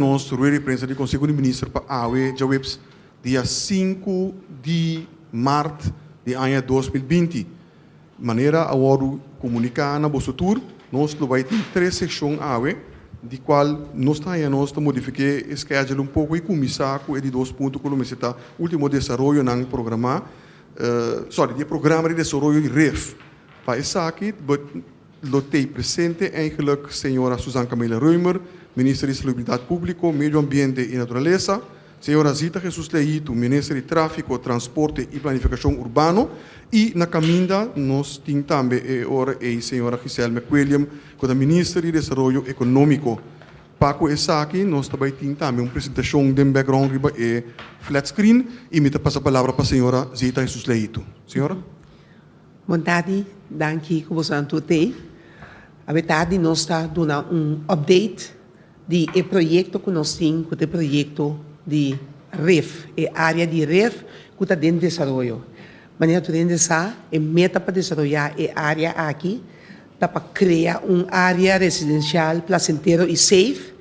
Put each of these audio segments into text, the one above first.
Nós, rueda de prensa do Conselho de Ministros para a AUE, dia 5 de março de ano 2020. Maneira a hora comunicar na nosso tour, nós vai ter 3 secções AUE, de qual nós estamos a modificar o schedule pouco e começar com os 2 pontos que nós está último desenvolvimento no programa, de programa de desenvolvimento de REF. Para isso aqui, lotei presente eigenlijk a senhora Suzana Camila Reumer, Ministra de Salubridade Pública, Meio Ambiente e Natureza, senhora Zita Jesus Leito, Ministra de Tráfico, Transporte e Planificação Urbano, e na caminda nós temos também a senhora Gisele McWilliam, que é a Ministra de Desenvolvimento Econômico. Para essa aqui, nós também temos também uma apresentação de background e flat screen, e me passa a palavra para a senhora Zita Jesus Leito. Senhora? Boa tarde, danke que você tem. A verdade, nós estamos dando update do projeto que nós temos, o projeto de REF, a área de REF que está dentro de desenvolvimento. Mas a gente sabe, a meta para desenvolver a área aqui, está para criar uma área residencial placentero e safe,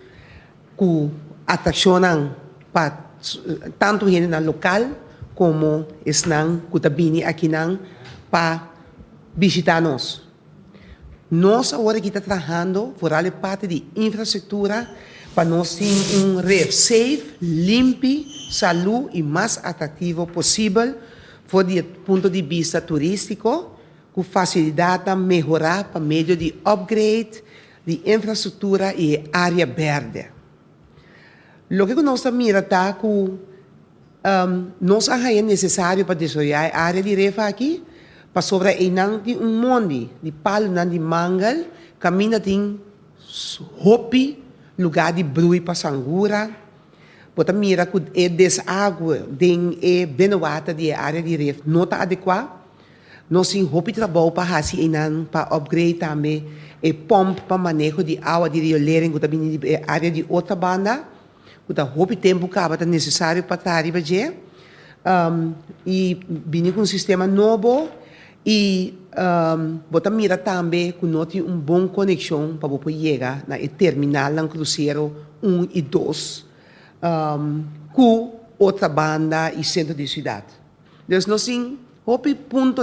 que atraciona para tanto gente no local, como estão que está vindo aqui para visitar nós. Nós agora estamos trabalhando por a parte de infraestrutura para nós ter REF safe, limpo, saúde e mais atrativo possível, do ponto de vista turístico, com facilidade de melhorar por meio de upgrade de infraestrutura e área verde. O que nós miramos é que nós é necessário para desenvolver a área de REF aqui, para sobre de monte de palo de mangal, caminha tem hopi, lugar de brui para sangura. Bota mira que é deságua, tem é benoata de área de REF, não está adequado. Nós temos hopi trabalho para fazer para upgrade também, e pompa para manejo de água de riolering, que também é área de outra banda, que está hopi tempo que é necessário para estar arriba de. E vem com um sistema novo. E bota mira também que nós temos uma boa conexão para poder chegar na terminal do cruzeiro 1 e 2 com outra banda e centro de cidade. Então, nós temos um ponto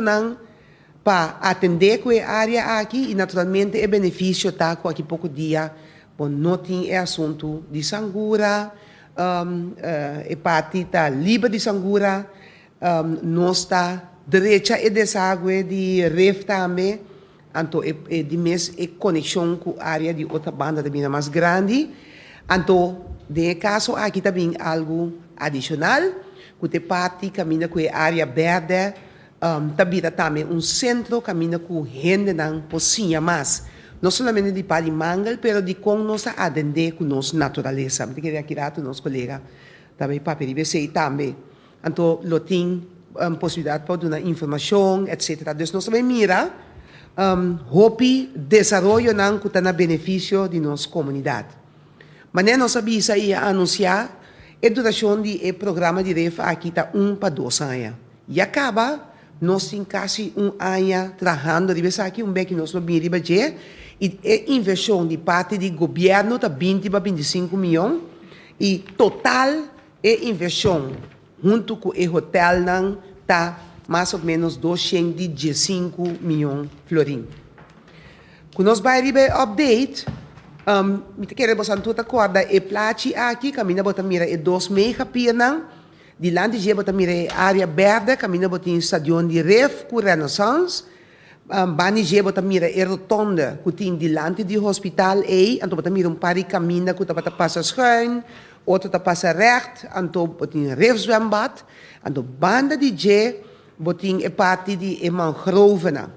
para atender com a área aqui e, naturalmente, o benefício está com aqui pouco dia, não tem assunto de sangura, a parte está livre de sangura, nós está direita e deságua de REF também, então é de mes conexão com a área de outra banda também mais grande. Então, de caso aqui também algo adicional, que parte caminha com a área verde, também um centro caminha com gente não possível mais, não somente de para mangal, mas de como nós atender com nossa natureza. Eu queria aqui rato nosso colega também para perceber também. Então, lo tem possibilidade para dar informação, etc. Então, nós também mira, hopi desenvolvimento que está na benefício de nossa comunidade. Mas nós sabemos aí anunciar a duração do programa de REF aqui está 1 para 2 anos. E acaba, nós temos quase 1 ano trabalhando, aqui que nós vamos ver, e a inversão de parte do governo está 20 para 25 milhões, e total a inversão junto com o hotel, está mais ou menos 215 milhões de florins. Quando nós vamos ver o update, queremos toda corda e plate aqui, caminha bota mira e 2 meia pena, de lá de bota mira a área verde, caminha bota em estadião de REF com Renaissance, bani bota mira e rotonda, que tem delante do hospital e, então bota mira par de caminho que bota passa schuin, outro tá passa recht, então botin REF zwembad, então banda de botin e parte de e mangrove na.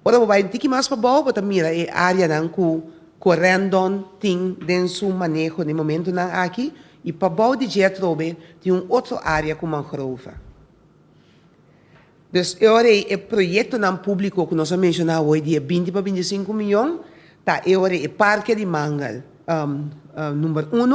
Ora vai tiki mais para baixo, bota mira e área nan ku correndo tem dentro manejo no momento nan aqui e para baixo de trobe tem outra área com mangrove. Dus agora o projeto nan público que nós mencionamos hoje dia 20 para 25 milhões, tá agora o parque de mangal. Número 1,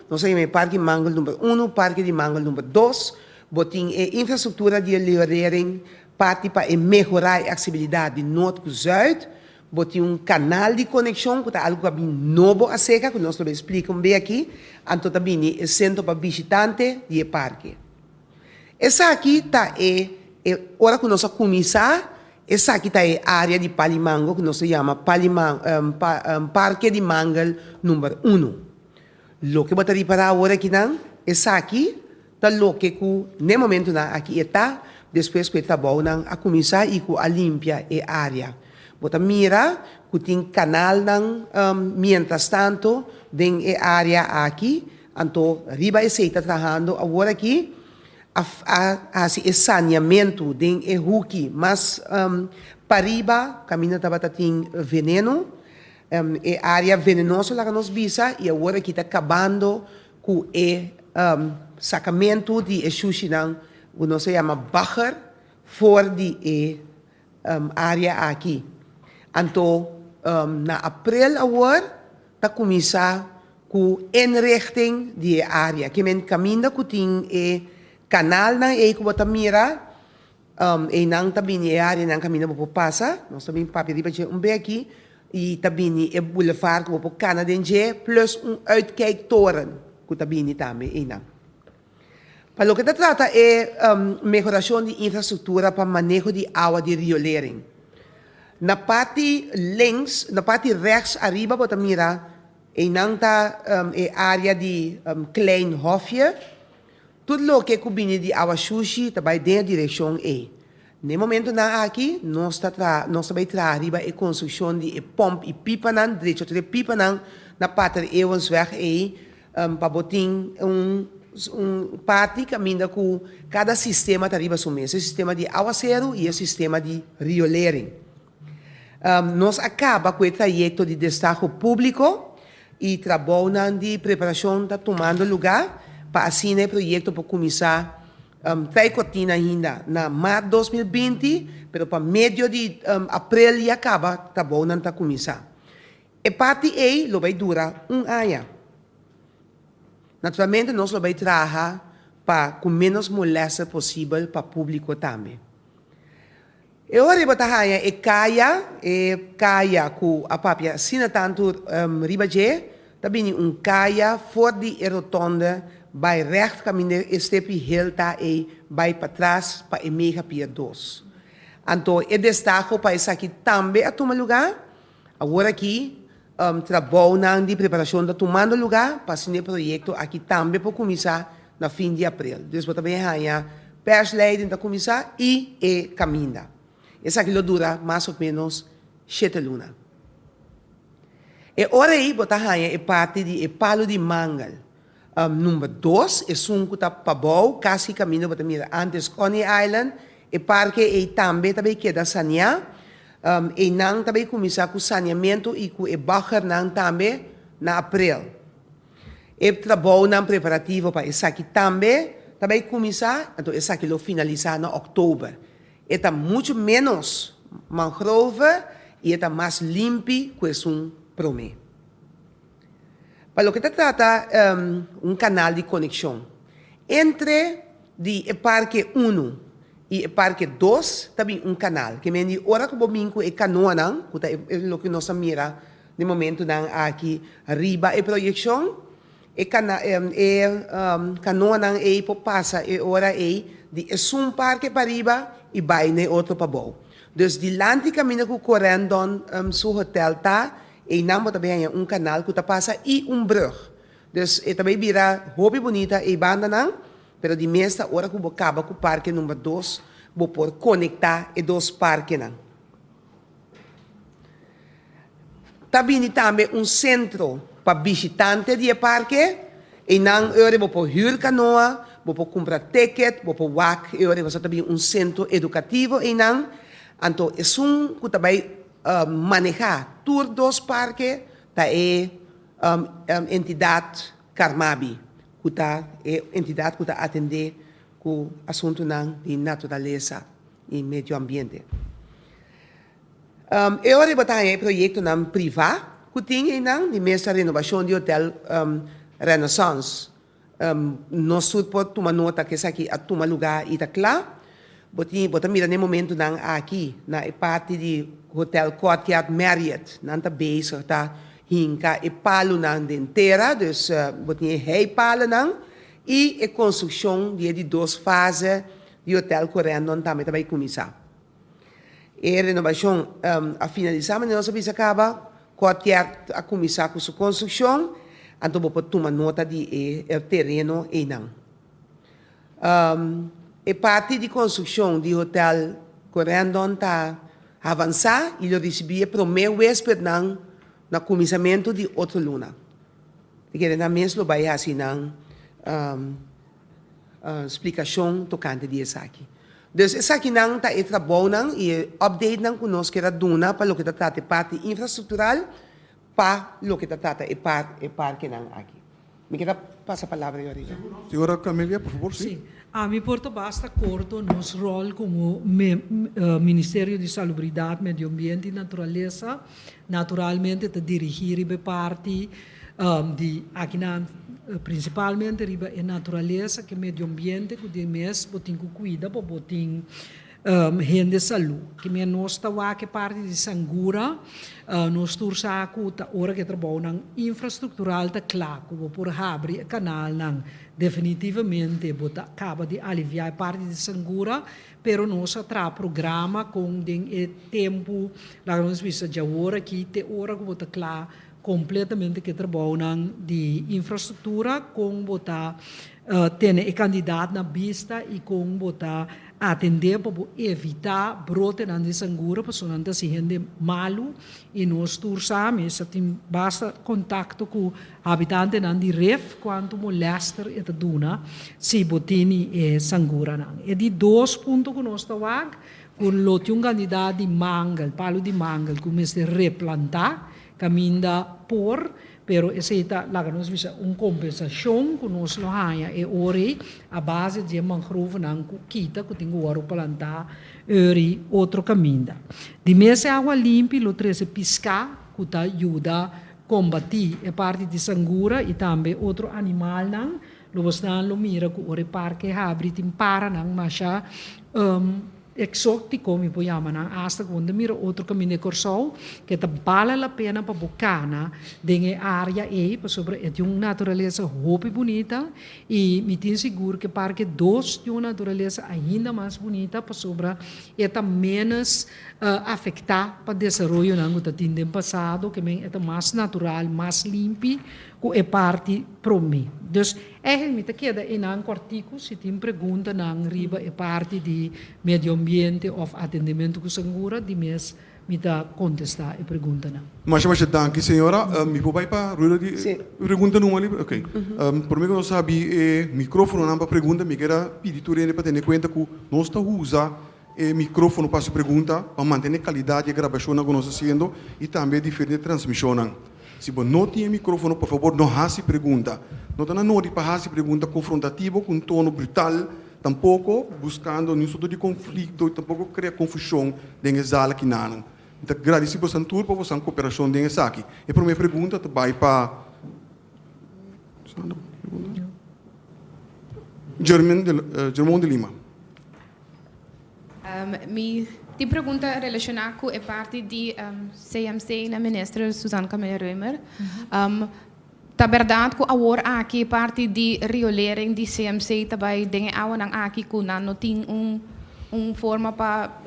nós temos o Parque Mangal número 1, Parque de Mangal número 2, botem a infraestrutura de melhoring, parte para melhorar a acessibilidade de norte para zuid, botar um canal de conexão, que é algo que é novo a seca, que nós vamos explicar bem aqui, então também é centro para visitante de parque. Essa aqui está hora que nós vamos começar, essa aqui está a área de Palimango, que nós chamamos Parque de Mangal número 1. Lo que vou para agora aqui, essa aqui, está lo que no momento aqui está, depois que está bom, a começar e a limpar a área. Bota mira, que tem canal, mientras tanto, tem a área aqui, então, riba está trabalhando agora aqui, esse saneamento tem o huki, mas para riba, caminho estava tem veneno, a área venenosa lá que nós bisa, e agora aqui está acabando com o sacamento de sushi, que nós chama bagger, fora de área aqui. Então, na abril agora, está começando com a inrichting de área, que men caminho que tem canal na que você mira, e não também a área não caminho para passar, nós também papel bem aqui, e também o boulevard que você canadense, plus uitkijktoren, que também não. Para o que se trata é melhoração de infraestrutura para manejo de água de riolering. Na parte links, na parte rechts arriba, você mira, e não está a área de Klein Hofje, tudo o que combina de água sushi também dentro da direção E. No momento aqui, nós vamos arriba a construção de pompa e pipa, direito de pipa na parte de Ewensweg para botar parte caminha com cada sistema arriba o mesmo, o sistema de aguaceiro e o sistema de riolering. Nós acaba com o trajeto de destaque público e trabalhamos de preparação está tomando lugar para assim o projeto para começar três ainda na março 2020, mas para meio de abril e acaba trabalhando para começar. A parte A vai durar ano. Naturalmente, nós vamos trabalhar para com menos moléstia possível para o público também. Eu arriba a caia com a papia, assim tanto ribaje, também caia fora de rotonda, vai recht caminho, estepe helta e vai para trás para a mega pia 2. Então, eu destaco para isso aqui também a tomar lugar. Agora aqui, trabalho de preparação da tomando lugar para esse projeto aqui também para começar no fim de abril. Depois também há persleiding para começar e caminho. Essa aqui dura mais ou menos 7 lunas. E ora aí, é parte de palo de mangal. Número 2, é um que está para bom, quase caminho para mira antes Coney Island, e parque e também queda sanear. E não também começar com saneamento e com o bagger também na abril. E trabalho preparativo para isso aqui também começar, então isso aqui lo finalizar na outubro. Está muito menos mangrove e está mais limpo que promê. Para o que se trata canal de conexão entre o Parque 1 e o Parque 2, também canal, que me ora que o domingo é canoa, que é o que nós mira no momento aqui arriba a projeção, canoa é para passar e ora é de um parque para arriba e vai no outro para baixo. Dus dilante caminho que correndo seu hotel tá e não também canal que passa e brug. Dus também vira hobby bonita e banda não, pero de mesta hora que acaba com o parque número 2, vou por conectar e 2 parques não. Também centro para visitante de parque e não eu vou por huur canoa, vou por comprar ticket, vou por walk, eu vou também centro educativo e não. Então, é que também manejar todos 2 parques da entidade Carmabi, que é entidade que atende com assunto de natureza e meio ambiente. Eu vou botar um projeto privado que tem de mesma renovação de hotel Renaissance. Nós podemos tomar nota que isso aqui toma lugar e está claro. Bota mira no momento aqui na parte de Hotel Courtyard Marriott. Nanta bezig ta hinka e palo nang dentera, dus botinha hei palo nang e a construção de 2 fases de Hotel Corendon também vai começar. E a renovação a finalizar, mas nós vamos acabar Courtyard a começar com sua construção, então vou tomar nota de terreno e não. E parte de construção de Hotel Corendon está avançar e eu recebi o primeiro hóspede no começamento de outra luna. E na mesma vai assim explicação tocante disso aqui. Dus essa aqui não está trabalhando e update não conosco que era duna para o que está a parte infraestrutural para o que está a parte não aqui. Me queda passa a palavra agora. Senhora Camélia, por favor, sim. A mim porta basta acordo nosso rol como Ministério de Salubridade, Medio Ambiente e Natureza, naturalmente de dirigir a parte de aqui principalmente riba a natureza que medio ambiente que de mes botin cuida para botin gente saúde que me nós tá que parte de Sangura nós tursa ku ta ora que trabalho nang infraestrutural ta claro por abrir canal nang definitivamente bota acaba de aliviar parte de Sangura pero nós tra programa com den tempo lá nós visa já ora que te ora que bota claro completamente que trabalham de infraestrutura com botar ter candidato na vista e com botar atender para evitar brote na desangura para não ter se rende malo e nós turçamos se tem basta contato com habitante na de ref quanto molester e duna se botini e sangura não e de 2 pontos que nós tawag com lote candidato de mangal palo de mangal começa a replantar caminda por, pero essa lá nós visa compensação que nós lo haya e ore a base de mangrove não quita que tem o plantar ori outro caminda. De mesa água limpa lo treze piscar que tá ajuda a combater a parte de sangura e também outro animal não lo bastante lo mira que ore parque abre timpara não mas exótico me può chiamare hasta quando miro outro cammino de corso che vale la pena per boccana delle area e per sobre è di una naturaleza hopi bonita e mi tin sicuro che perché dos di una naturaleza ainda mais bonita per sobre è menos afectar para desenvolvimento nango ta tin del passato che è mais natural mais limpi que é parte para mim. Dus eigenlijk queda in een artigo se tem pergunta nang riba é parte de medio ambiente of atendimento com segura de mes me dá contestar a pergunta não. Mas danke senhora, me vou para ruído de pergunta não ali, ok. Por mim que não sabe microfone não para pergunta, me quero pedir tu para ter conta que nós está usa o microfone para pergunta para manter a qualidade de gravação que nós fazendo e também diferente transmissão. Se você não tem microfone, por favor, não faça pergunta. Não está na hora para fazer pergunta confrontativa, com tono brutal, tampouco buscando nenhum tipo de conflito, tampouco criar confusão dentro da sala aqui não. Então, agradeço por santur para você cooperação dentro da aqui. E para minha pergunta, vai para Germão de Lima. Die pergunta relacionada com a parte de CMC na ministra Susana Camélia Reumer. Ta verdade que agora aqui parte de riolering de CMC também tem agora aqui que não tem forma para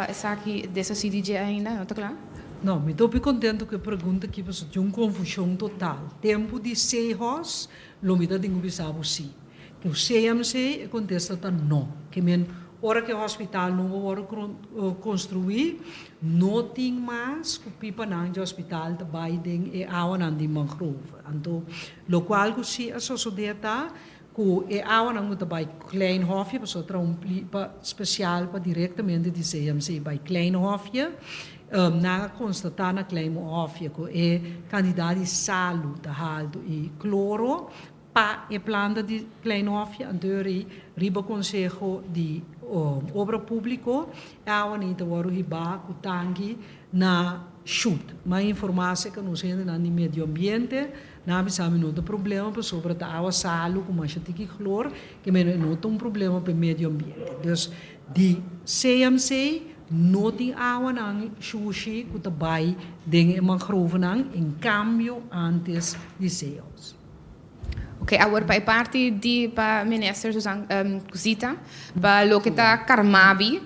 essa aqui dessa CDG ainda, não está claro? Não, me estou bem contente que a pergunta aqui passou de uma confusão total. Tempo de 6 horas, lo me dá de um sim. Que o CMC contesta não, que hora que o hospital não vai construir, não tem mais que pipa não de hospital também tem água não de mangrove. Então, o qual que se associa que água não também Kleinhofje, para outra especial para diretamente de CMC by Kleinhofje, na constatar na Kleinhofje que é candidato de saúde da haldo e cloro para a planta de Kleinhofje, então riba consejo de obra público a nita waru hiba kutangi na shoot ma informação que nos rende na medio ambiente na bisami não tem problema para sobre a água salo com mais tiki clor que não tem problema para medio ambiente dus de CMC noti awan sushi ku tabay ding mangrove em cambio antes de sales. Ok, agora para a parte de para minister Susan Cosita, para lo que está Carmabi,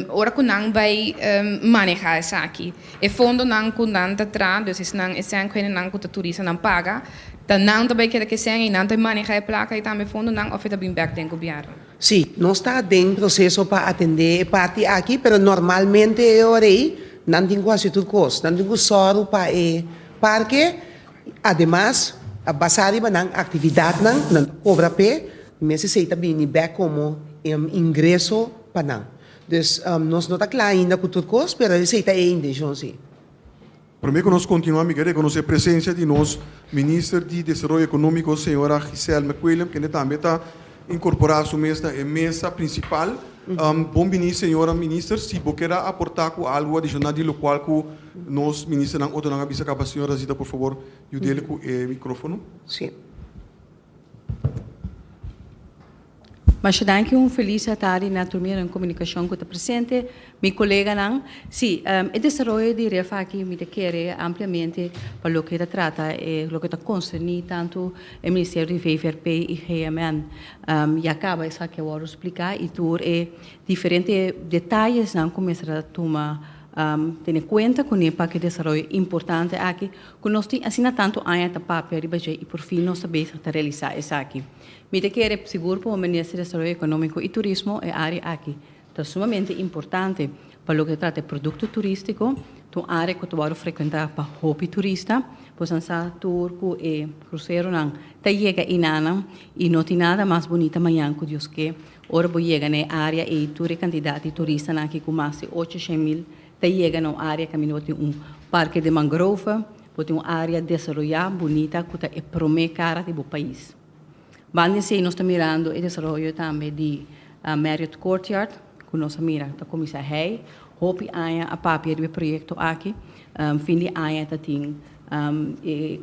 ora que não vai manejar isso aqui. E fundo não com nada atrás, dus não é sem que não com o turista não paga, então não também quer que seja e não tem manejar a placa e também fundo não oferta bem back dentro do governo. Sim, não está em processo para atender a parte aqui, mas normalmente eu orei, não tenho quase tudo custo, não tenho só para o parque, además, a basari ba ng atividade ng cobra pe, mesmo se também back como ingresso pa nang. Dus nós não está claro ainda com tudo coisa, mas se está ainda, então sim. Para mim, que nós continuamos a reconhecer a presença de nosso ministro de Desenvolvimento Econômico, senhora Giselle McWilliam, que também está incorporada a mesa principal. Bom dia, senhora ministra, se você quer aportar com algo adicional de lo qual que nós, ministro, não outra avisa a senhora Zita, por favor, eu dele com o microfone. Sim. Mas danke feliz tarde na turma em comunicação que está presente, meu colega não. Sim, o desenvolvimento de REF aqui me quer ampliamente para o que trata e o que está concernido tanto o Ministério de VVRP e GMN. E acaba isso que eu vou explicar e tur diferentes detalhes não começar a tomar ter em conta com o que desenvolvimento importante aqui, que nós temos assim tanto ainda tá papel e por fim nós sabemos realizar isso aqui. Me quer seguro para o Ministério de Desenvolvimento Econômico e Turismo é área aqui. É sumamente importante para o que trata de produto turístico, então área que tu vai frequentar para hobby turista, pois essa turco e cruzeiro não, tá chega inana e não tem nada mais bonita amanhã que Deus que ora vou chegar na área e tu candidato de turista aqui com mais de 800,000, tá chega na área que me tem parque de mangrove, tem uma área desenvolvida bonita que é promete cara do país. Vamos dizer, nós estamos mirando o desenvolvimento também de Marriott Courtyard, que nós miramos da Comissão Rei, hope a papel do projeto aqui, fim de ano tem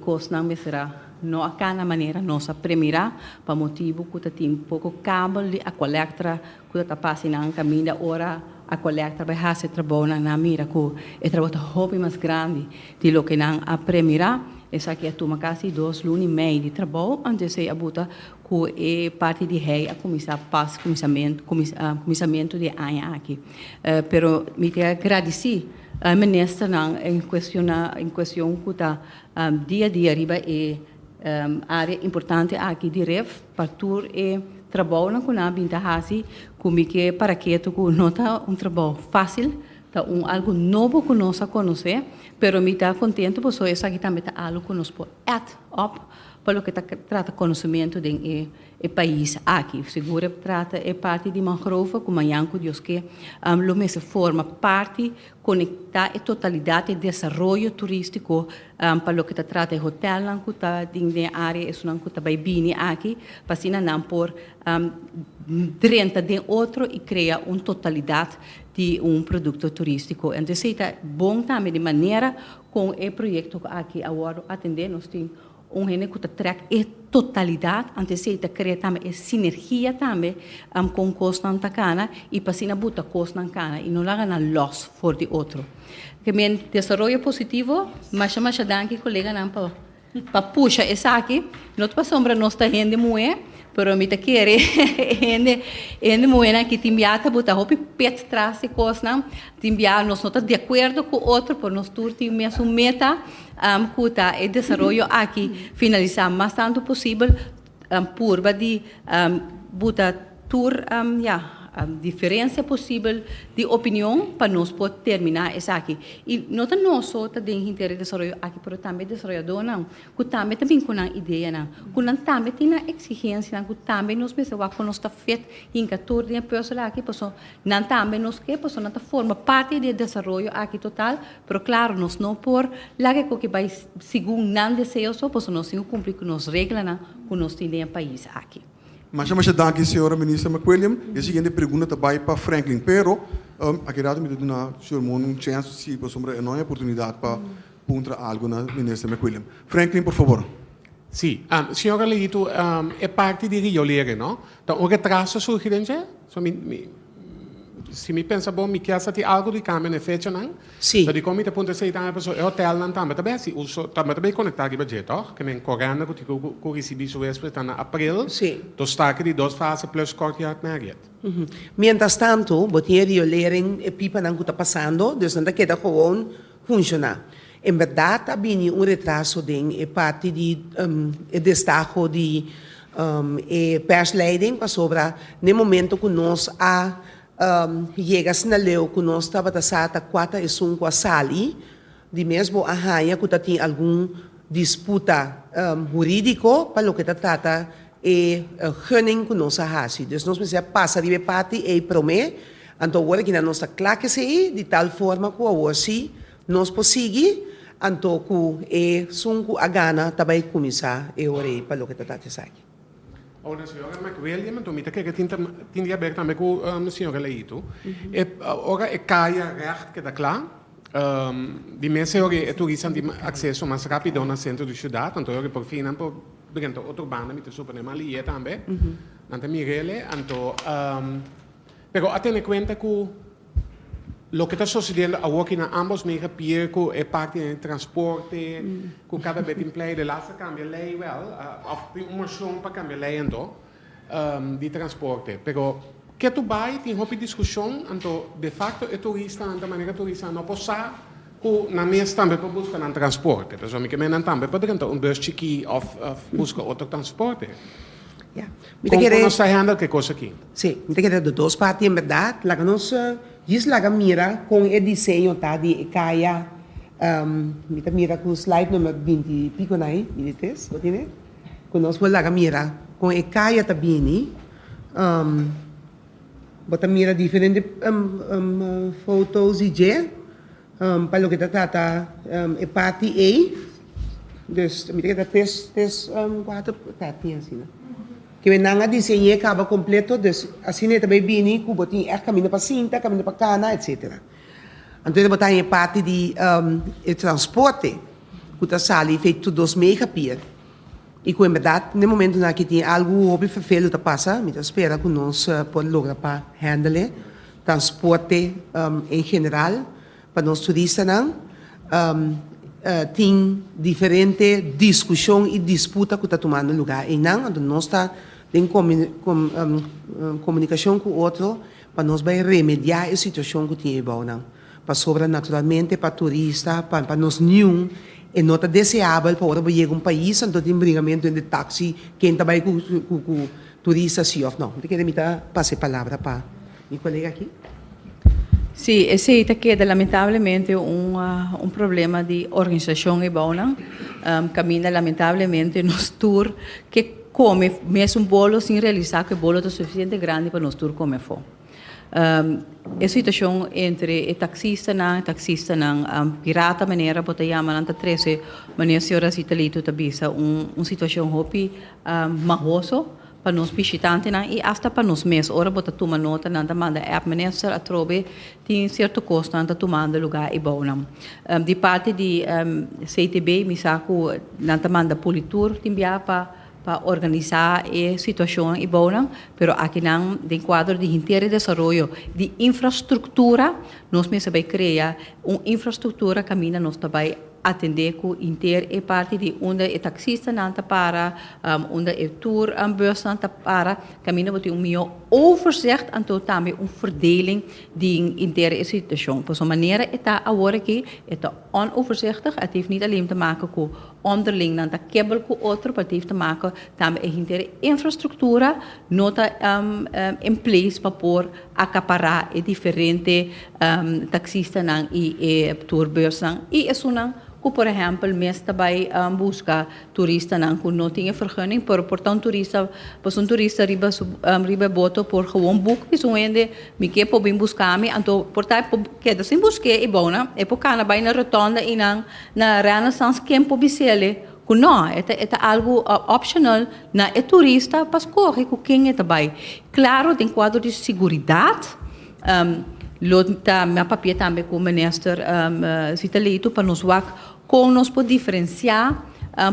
coisa não será não a cada maneira nossa primeira para motivo que tem pouco cabo de a coleta que está passando na caminho hora a coleta vai fazer trabalho na mira que é trabalho hobby mais grande de lo que não a primeira essa aqui é toma quase 2 anos e meio de trabalho antes de abuta que é parte de rei a começar começamento de ano aqui pero me te agradeci a ministra em questão que está dia a dia arriba é área importante aqui de REF para tur e trabalho com a binta hasi como que para que tu não tá trabalho fácil tá algo novo que nós conhecer pero me tá contente por isso aqui também tá algo que nós pode add up para o que trata conhecimento de país aqui seguro trata parte de mangrove como Yanko Deus que lo mesmo forma parte conectar a totalidade de desenvolvimento turístico para o que trata de hotel não que está de área isso não que está bem aqui para assim não por 30 de outro e criar uma totalidade de produto turístico então é bom também de maneira com o projeto aqui agora atender nós temos gene que traga a totalidade, antes de criar também a sinergia também com costa cana e para cima buta costa cana e não larga na loss for de outro. Que men desenvolvimento positivo, mas danke colega não para puxa essa aqui, não te sombra nós está rende muito, pero me te quer rende muito que te enviata buta hopi pet traz e costa, te enviar nós não está de acordo com outro, por nós turti mesmo meta kuta e desenvolvimento aqui finalizar mais tanto possível purba de buta tour diferença possível de opinião para nós poder terminar isso aqui e não é nós só tá dentro de desenvolvimento aqui pero também desenvolvedor não que também com uma ideia não que também tem uma exigência que também nós pensamos que nós está feito em 14 pessoas aqui pessoal não também nós que pessoal não forma parte do desenvolvimento aqui total pero claro nós não por lá que vai segundo não desejoso pessoal nós temos que cumprir com as regras que nós temos no país aqui. Mas danke, senhora ministra McWilliam. A seguinte pergunta também para Franklin. Pero, aqui dado me dá uma chance se você uma enorme oportunidade para perguntar algo na ministra McWilliam. Franklin, por favor. Sì, signora Leito, è parte di riolere, no? Da un retraso sul Hidenje? se me pensa bom, me quer saber algo de câmbio na fecha não? Sim. Então, de como te ponto sei também pessoa, hotel não também se uso também conectado com budget, ó, que nem correndo que recebi so vez tá na abril. Sim. Então está aqui de 2 fases plus kort jaar na Mientras tanto, botinha riolering e pipa não está passando, dus não queda gewoon funcionar. Em verdade, havia retraso em parte de destaque de persleiding para sobre no momento que nós chegas na leu que nós estava a 4 e 5 a sali, de mesmo a raia que tem algum disputa jurídico para o que trata gunning que nós fazemos. Dus nós precisamos passar de parte e promete, então agora que nós está claro que se de tal forma que agora sim nós conseguimos, então que sunco a gana também começar a orar para o que trata de sair. Ora, senhora McWilliam, então me que tinha aberto também com a senhora Leito. Ora, caia recht que dá claro. De mensen horen toeristen die accesso mais rápido no centro da cidade, então eu por fim não begint outro banda met de supernemen ali também. Então Mirele, então pero a tener cuenta que lo que está sucediendo aquí en ambos media pierco é parte do transporte, que cada vez implica de laatste cambia lei wel, of uma moção para cambiar lei então de transporte. Pero que tu vai tem uma discussão, então de facto é turista, da maneira turista não pode que na mesa também para buscar um transporte. Pessoal, me que menan também para tentar bus chiqui of buscar outro transporte. Ja. Como nós está handle que coisa aqui? Sim, me queda de duas partes em verdade, lá que nós laga mira com o desenho tá de caia, me mira com o slide número 20 pico nai, 23, o tiene? Conosco laga mira com o caia também, bota mira diferentes fotos e je, para o que trata é parte A, dus me queda três quatro partes assim, né? Que venanga desenhar acaba completo, assim também bini, que botin caminho para cinta, caminho para cana, etc. Então botar em parte de transporte, que está sali feito 2 megapia. E com verdade, no momento na que tem algo hobby vervelho tá passa, me espera que nós pode lograr para handle transporte em geral, para nós turistas não, tem diferente discussão e disputa que está tomando lugar. E não, nós está em comunicação com o outro, para nós vai remediar a situação que tem não. Para sobra naturalmente para turista, para nós nenhum, e não está desejável para hora chegar um país, então tem brigamento de táxi, quem também com turista sim ou não. Eu quero me passar a palavra para meu colega aqui. Sim, esse queda lamentavelmente um problema de organização e bom, caminha lamentavelmente nos tour que come mesmo bolo sem realizar que o bolo é suficiente grande para nos tour comer for. A situação entre taxista não pirata maneira para chamar anta 13 maneira senhora Citalito tabisa situação hopi mahoso para nós visitantes e até para nós mesmos. Ora bota tomar nota nanda manda app minister a trobe tem certo custo nanda tomando lugar e bom não. De parte de CTB me saco nanda manda politur timbia para organizar a situação e bom não, pero aqui não de quadro de inteiro desenvolvimento de infraestrutura nós mesmos vai criar uma infraestrutura caminha nós também atender com inteiro e parte de onde é taxista nanta para onde é tour bus nanta para caminha botar melhor overzicht então também verdeling de inteira situação por uma maneira está agora que está onoverzichtig het heeft niet alleen te maken com onderling nanta kebel com outro mas heeft te maken também a inteira infraestrutura nota em place para por acaparar e diferente taxista nan e tour bus nan e isso nan que, por exemplo, mês também busca turista que não tinha vergunning, portanto turista, para um turista riba boto por gewoon boek, is onde me que por bem buscar me, então portanto que da sem busque e bona, e por cana vai na rotonda e na Renaissance Campo Bicele, que não, é algo optional na é turista para escorrer com quem é também. Claro, tem quadro de segurança. Lota minha papia também com o ministro Citalito para nos com nós pode diferenciar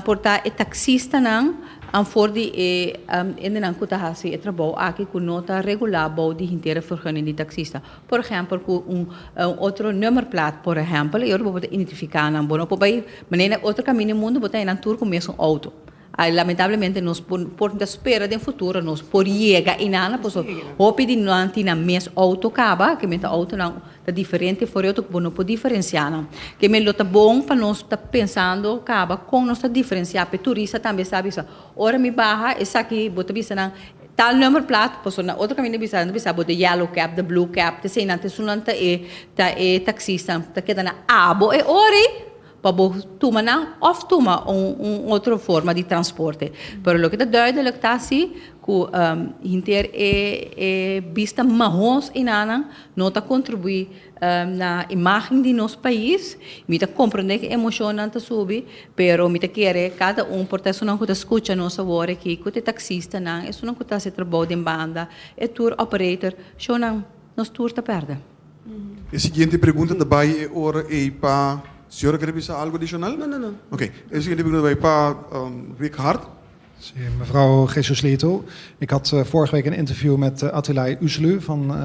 portar é taxista não En voor die in de Nankutahasi het trabalho aqui com nota regular bouw die inteira vergunning die taxista. Por exemplo, com outro nummerplaat, por exemplo, eu vou identificar na bono por aí, menina outro caminho mundo botar na tour com mesmo auto. Aí, lamentavelmente, nós por espera de futuro, nós por chegar e nada, pois hope de não ter na mesma auto caba, que meta auto não tá diferente, for outro que não pode diferenciar não. Que me tá bom para nós tá pensando caba com nós tá diferenciar, para turista também sabe isso. Ora me barra essa aqui, bota bisa não tal number plate, pois na outro caminho bisa bota yellow cap, the blue cap, te sei não te sunanta taxista, tá queda na abo e ori para toma não, of toma outra forma de transporte. Pero lo que está duidelijk está assim, que inter vista marrons e nana, não está contribui na imagem de nosso país. Me está compreender que emoção não está subir, pero me está querer cada por isso não que escuta nossa voz aqui, que taxista não, isso não que está se trabalho de banda, é tour operator, show não, nos tour está perda. A seguinte pergunta daarbij ora para senhora quer dizer algo adicional? No. Oké, a seguinte pergunta daarbij para Rick Hart. Mevrouw Jesus Leto, ik had vorige week een interview met Attilay Uslu van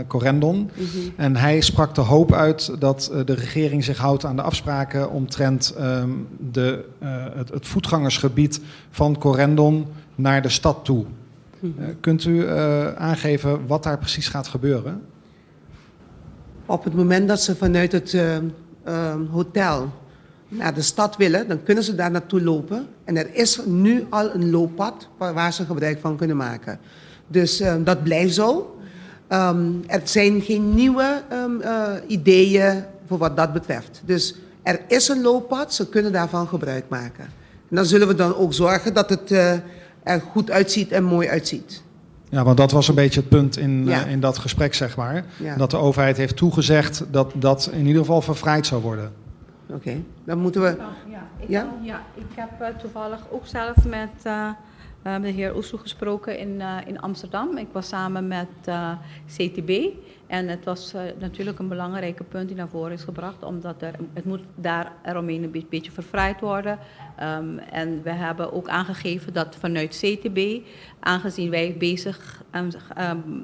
Corendon. En hij sprak de hoop uit dat de regering zich houdt aan de afspraken omtrent het voetgangersgebied van Corendon naar de stad toe. Kunt u aangeven wat daar precies gaat gebeuren? Op het moment dat ze vanuit het hotel naar de stad willen, dan kunnen ze daar naartoe lopen. En er is nu al een looppad waar ze gebruik van kunnen maken. Dus dat blijft zo. Er zijn geen nieuwe ideeën voor wat dat betreft. Dus er is een looppad, ze kunnen daarvan gebruik maken. En dan zullen we dan ook zorgen dat het er goed uitziet en mooi uitziet. Ja, want dat was een beetje het punt in dat gesprek, zeg maar. Ja. Dat de overheid heeft toegezegd dat dat in ieder geval verfraaid zou worden. Oké, dan moeten we... Ik heb toevallig ook zelf met de heer Oesel gesproken in Amsterdam. Ik was samen met CTB en het was natuurlijk een belangrijke punt die naar voren is gebracht, omdat het moet daar eromheen een beetje verfraaid worden. En we hebben ook aangegeven dat vanuit CTB, aangezien wij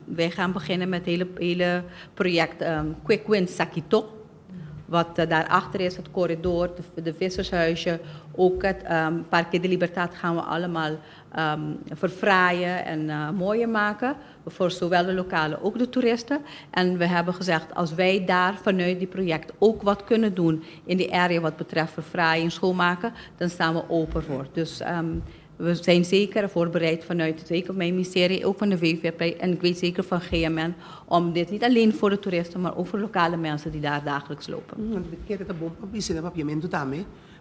wij gaan beginnen met het hele project Quick Win Sakito. Wat daarachter is, het corridor, de vissershuisje, ook het Parque de Libertad gaan we allemaal verfraaien en mooier maken. Voor zowel de lokalen, ook de toeristen. En we hebben gezegd, als wij daar vanuit die project ook wat kunnen doen in die area wat betreft verfraaien en schoonmaken, dan staan we open voor. Dus we zijn zeker voorbereid vanuit zeker mijn ministerie, ook van de VVP en ik weet zeker van GMN, om dit niet alleen voor de toeristen, maar ook voor lokale mensen die daar dagelijks lopen.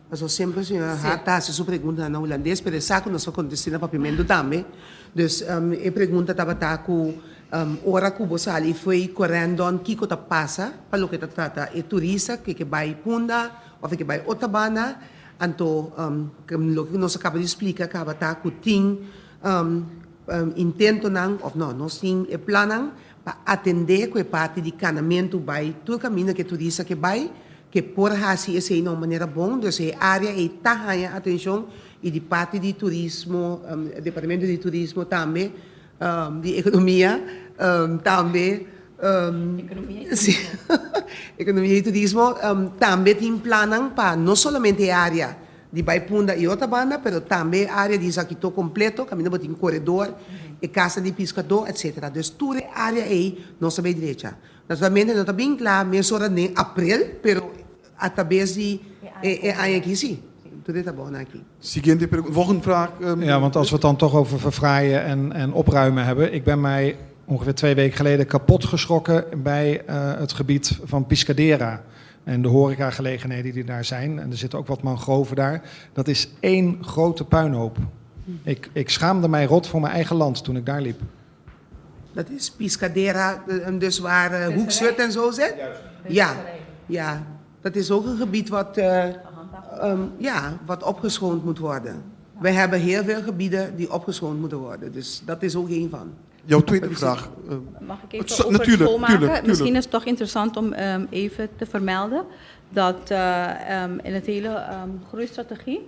Mas eu sempre se sua pergunta na holandês, pero saco nós aconteceu no papiamento também. Dus a pergunta estava com ora que você ali foi correndo que coisa passa para o que trata é turista que vai Punda ou que vai Otabana, então o que nós acaba de explicar acaba com tem intento não ou não, nós tem planos para atender com a parte de canamento vai todo caminho que turista que vai que por assim é uma maneira bom, dus a área é tahanha atenção e de parte de turismo, departamento de turismo também, de economia também, economia e turismo também tem planos para não somente a área de Baipunda e Otabana, mas também a área de Zaquito completo, caminho para um corredor, e casa de pescador, etc. Dus toda a área aí nossa bem direita. Naturalmente não está bem claro, mas hora em abril, pero através de aqui sim. Tudo está bom aqui. Seguinte pergunta, volgende vraag. Ja, want als we het dan toch over verfraaien en opruimen hebben. Ik ben mij ongeveer 2 weken geleden kapot geschrokken bij het gebied van Piscadera. En de horecagelegenheden die daar zijn. En er zitten ook wat mangroven daar. Dat is één grote puinhoop. Ik schaamde mij rot voor mijn eigen land toen ik daar liep. Dat is Piscadera, dus waar Hoekswet en zo zit? Ja. Dat is ook een gebied wat opgeschoond moet worden. We hebben heel veel gebieden die opgeschoond moeten worden. Dus dat is ook één van. Jouw tweede vraag. Mag ik even over het schoonmaken? Misschien is het toch interessant om even te vermelden dat in het hele groeistrategie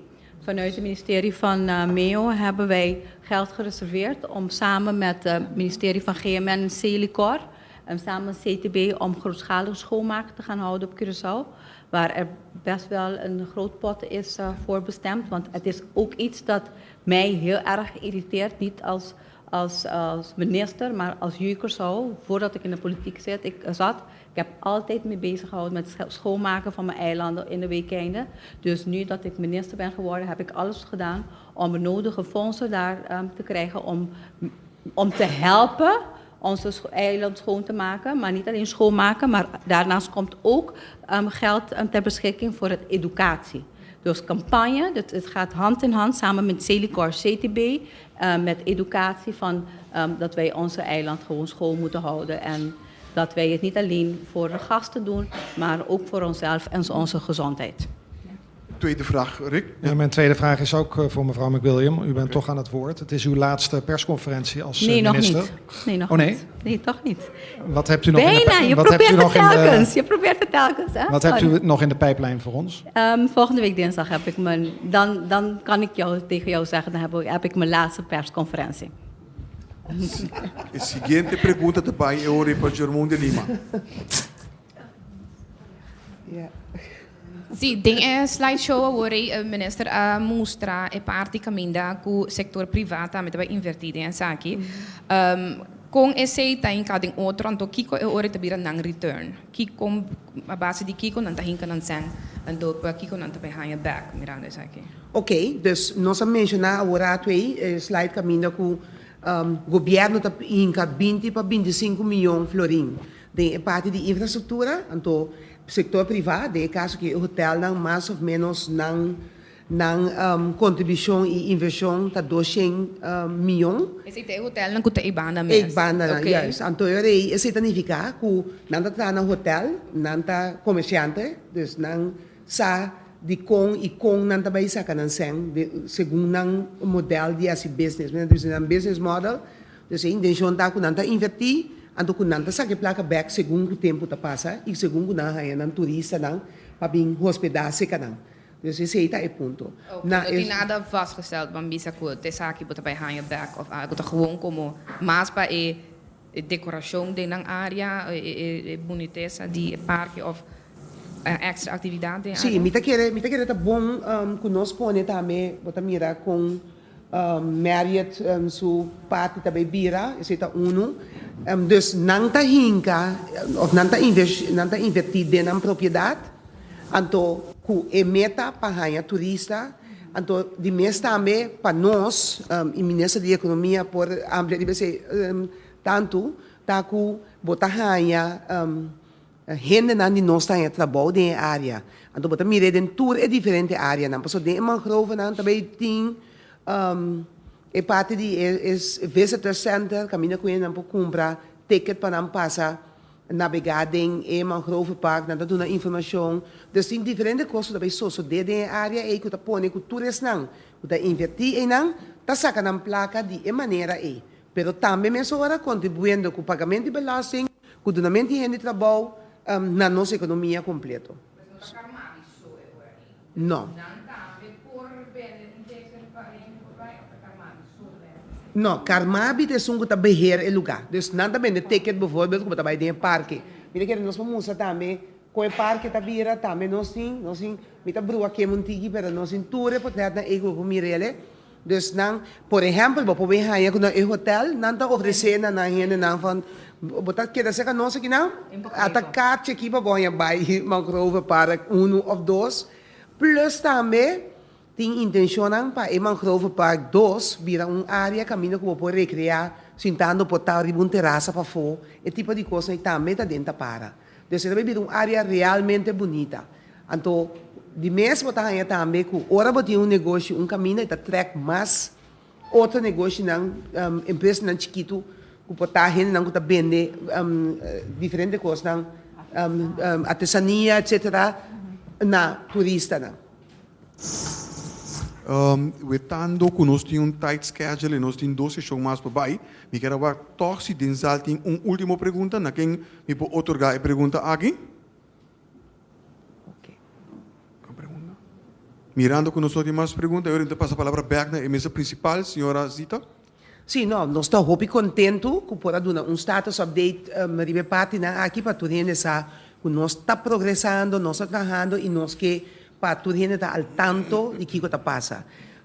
Vanuit het ministerie van MEO hebben wij geld gereserveerd om samen met het ministerie van GMN en Celicor en samen met CTB om grootschalige schoonmaken te gaan houden op Curaçao. Waar er best wel een groot pot is voor bestemd. Want het is ook iets dat mij heel erg irriteert. Niet als minister, maar als Curaçao. Voordat ik in de politiek zat. Ik heb altijd mee bezig gehouden met het schoonmaken van mijn eilanden in de weekenden. Dus nu dat ik minister ben geworden, heb ik alles gedaan om de nodige fondsen daar te krijgen om te helpen onze eiland schoon te maken. Maar niet alleen schoonmaken, maar daarnaast komt ook geld ter beschikking voor het educatie. Dus campagne, het gaat hand in hand samen met Celicor CTB, met educatie van dat wij onze eiland gewoon schoon moeten houden. En dat wij het niet alleen voor de gasten doen, maar ook voor onszelf en onze gezondheid. Tweede vraag, Rick. Ja, mijn tweede vraag is ook voor mevrouw McWilliam. U bent toch aan het woord. Het is uw laatste persconferentie als minister. Nog niet. Nee, nog niet. Nee, toch niet. Wat hebt u nog Bijna, je probeert het telkens. Hè? Wat hebt u nog in de pijplijn voor ons? Volgende week dinsdag heb ik dan kan ik tegen jou zeggen, dan heb ik mijn laatste persconferentie. Siguiente pergunta também é o para Germão de Lima. Yeah. Sì, tem slideshow agora minister mostra e parte caminda com o setor privado também vai invertir em aqui. Com esse tem cada outro então Kiko é hora de virar nang return. Kiko a base de Kiko não tá hinca não sen, então para Kiko não tá behind your back mirando isso aqui. Ok, dus nós mencionar agora twee slide caminda com governo tá hinca 20 para 25 milhões florim. Tem parte de infraestrutura, então sector privado, de caso que o hotel não mais ou menos não contribuição e inversão tá 200 milhões. Esse é o hotel não custa ibanda mesmo. Ibanda, yes. Então isso significa que não tá no hotel, não tá comerciante, dus não sa de com não tá vai sacar não sen, segundo não modelo de esse business, dus um business model, dus a intenção tá que não tá invertir. Então, quando nanta sabe placa back segundo o tempo tá passa e segundo na raia não turista não para vir hospedar-se canão. Então esse é o ponto. Não tem nada vastgesteld, mas bisa que te sabe que vai raia back of algo tá gewoon como mais para decoração de na área, boniteza de parque of extra atividade. Sim, me tá querer tá bom conosco pone também, bota mira com Marriott su parte também bira, esse tá dus não tá hinca, of não tá invertido na propriedade, então ku é meta para ganhar turista, então de mês também para nós, e ministro de economia por amplia de tanto tá ku botar ganhar gente na de nós tá em trabalho de área, então botar mire den tour é diferente área, não passou de mangrove não também tem e parte de visitor center, caminha com ele para comprar ticket para não passar navegar em mangrove park, não dar informação, dus tem diferentes coisas também só de área e que tá põe que turistas não, que tá investir em não, tá sacando placa de maneira aí, pero também mesmo agora contribuindo com o pagamento de belasting, com o donamento de trabalho na nossa economia completa. Não. Não, Carmabit é um que está beheer o lugar. Dus nada bem de ticket bijvoorbeeld, como está bij de parque. Mira que nós vamos também, com o parque está vira também nós sim, mita brua aqui montigi, pero nós sim tour por ter na ego com mirele. Dus não, por exemplo, vou poder ganhar com o hotel, não está oferecendo na gente não van, botar que dessa nós aqui não, atacar aqui para ganhar by Mangrove Park 1 ou 2, plus também tem intenção para o Mangrove Park 2 virar área caminho que vou poder recrear, sentando por tal uma terraça para fora, esse tipo de coisa e também está dentro para. Então, você vai virar uma área realmente bonita. Então, de mesmo tá também que ora botar negócio, caminho que track mais outro negócio não empresa não chiquito, que botar gente não que tá vende diferentes coisas não artesania, etc. na turista não. Wetando que nós temos tight schedule e nós temos 12 shows mais para baixo, me quero ver toch se Denzel tem última pergunta, na quem me pode otorgar a pergunta aqui? Ok. Mirando com nós tem mais perguntas, eu então passo a palavra back na mesa principal, senhora Zita. Sim, não, nós estamos muito contentes com poder dar status update de parte aqui para toda gente saber que nós estamos progressando, nós estamos trabalhando e nós que para toda gente estar al tanto de que está passando.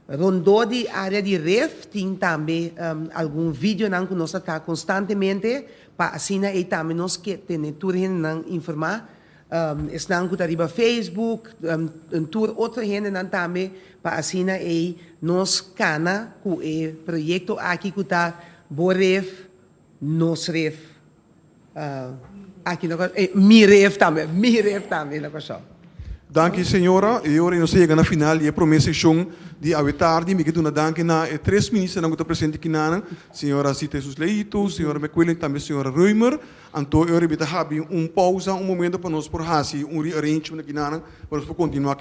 Rondou de área de REF tem também algum vídeo que nós estamos constantemente para assim aí também nós que tem toda gente informar. Estão que arriba Facebook, tour outra gente também para assim aí nós cana com o projeto aqui que está Boref, nos Ref, aqui mi Ref também na coisa. Danke, senhora. E agora nós chegamos na final e a promessa de a tarde, me quedo na danke na três ministros que estão presentes aqui na senhora Zita Jesus Leito, senhora McQuillan, também senhora Reumer. Então, eu repito, um pausa, um momento para nós por fazer um rearrangement aqui na para nós continuar